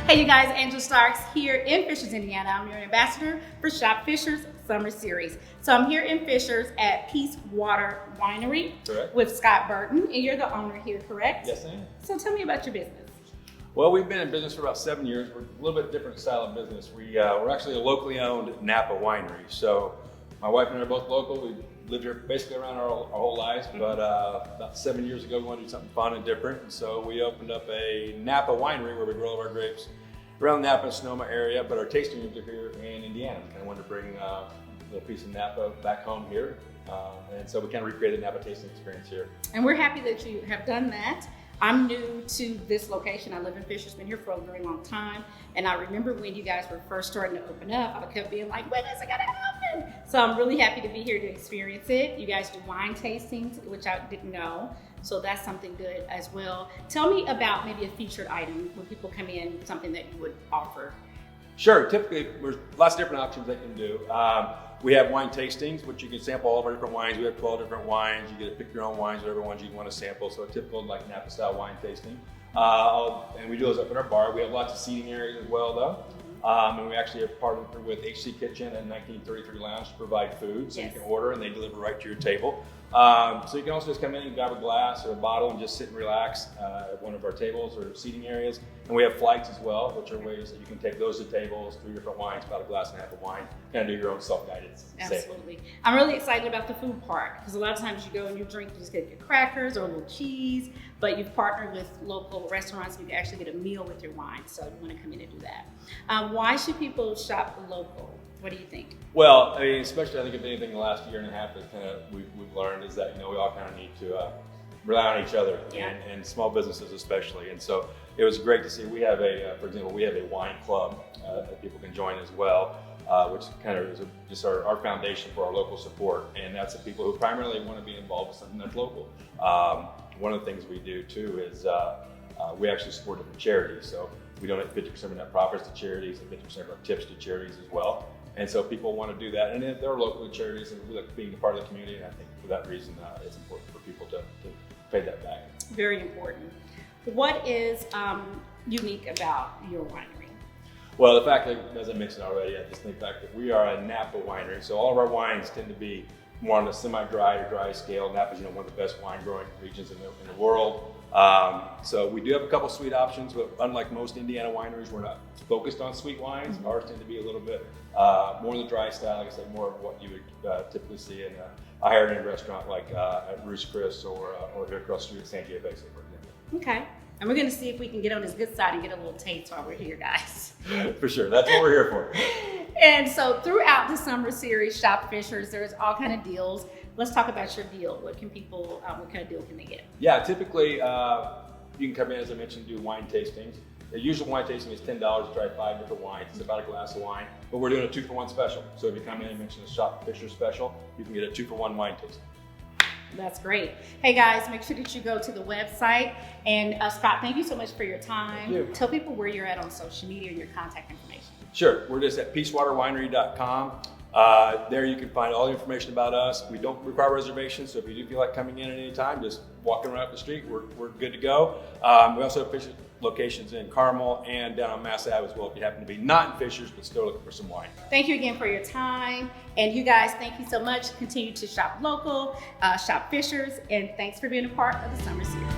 Hey you guys, Angel Starks here in Fishers, Indiana. I'm your ambassador for Shop Fishers Summer Series. So I'm here in Fishers at Peace Water Winery with Scott Burton, and you're the owner here, correct? Yes, I am. So tell me about your business. Well, we've been in business for about 7 years. We're a little bit different style of business. We're actually a locally owned Napa winery. So my wife and I are both local. We lived here basically around our whole lives, but about 7 years ago, we wanted to do something fun and different. And so we opened up a Napa winery where we grow all of our grapes around the Napa and Sonoma area, but our tasting rooms are here in Indiana. We kind of wanted to bring a little piece of Napa back home here. And so we kind of recreated the Napa tasting experience here. And we're happy that you have done that. I'm new to this location. I live in Fishers, been here for a very long time. And I remember when you guys were first starting to open up, I kept being like, when is it gonna happen? So I'm really happy to be here to experience it. You guys do wine tastings, which I didn't know. So that's something good as well. Tell me about maybe a featured item when people come in, something that you would offer. Sure, typically there's lots of different options they can do. We have wine tastings, which you can sample all of our different wines. We have 12 different wines. You get to pick your own wines, whatever ones you want to sample. So a typical like Napa style wine tasting. And we do those up in our bar. We have lots of seating areas as well though. And we actually have partnered with HC Kitchen and 1933 Lounge to provide food. So you can order and they deliver right to your table. So you can also just come in and grab a glass or a bottle and just sit and relax at one of our tables or seating areas. And we have flights as well, which are ways that you can take those to tables, 3 different wines, about a glass and a half of wine, kind of do your own self-guided. Absolutely. I'm really excited about the food part because a lot of times you go and you drink, you just get your crackers or a little cheese, but you've partnered with local restaurants and you can actually get a meal with your wine. So you want to come in and do that. Why should people shop local? What do you think? Well, I mean, especially I think if anything the last year and a half that kind of we've learned is that, you know, we all kind of need to rely on each other and small businesses especially. And so it was great to see. We have for example, we have a wine club that people can join as well, which kind of is just our foundation for our local support. And that's the people who primarily want to be involved with something that's local. One of the things we do too is we actually support different charities. So we donate 50% of net profits to charities and 50% of our tips to charities as well. And so people want to do that, and they're local charities and we like being a part of the community. And I think for that reason, it's important for people to pay that back. Very important. What is unique about your winery? Well, the fact that, as I mentioned already, I just think back that we are a Napa winery. So all of our wines tend to be more on the semi-dry or dry scale. Napa is, one of the best wine growing regions in the world. So we do have a couple sweet options, but unlike most Indiana wineries, we're not focused on sweet wines. Ours tend to be a little bit more the dry style, like I said, more of what you would typically see in a higher end restaurant like at Ruth's Chris or here across the street at San Diego, for example. Okay. And we're going to see if we can get on his good side and get a little taste while we're here, guys. For sure. That's what we're here for. And so throughout the summer series, Shop Fishers, there's all kind of deals. Let's talk about your deal. What kind of deal can they get? Yeah, typically you can come in, as I mentioned, do wine tastings. The usual wine tasting is $10 to try 5 different wines. It's about a glass of wine, but we're doing a 2-for-1 special. So if you come in and mention the Shop Fishers special, you can get a 2-for-1 wine tasting. That's great. Hey guys, make sure that you go to the website. And Scott, thank you so much for your time. Thank you. Tell people where you're at on social media and your contact information. Sure, we're just at peacewaterwinery.com. There you can find all the information about us. We don't require reservations, so if you do feel like coming in at any time, just walking around up the street, we're good to go. We also have Fishers locations in Carmel and down on Mass Ave as well if you happen to be not in Fishers but still looking for some wine. Thank you again for your time. And you guys, thank you so much. Continue to shop local, shop Fishers, and thanks for being a part of the summer series.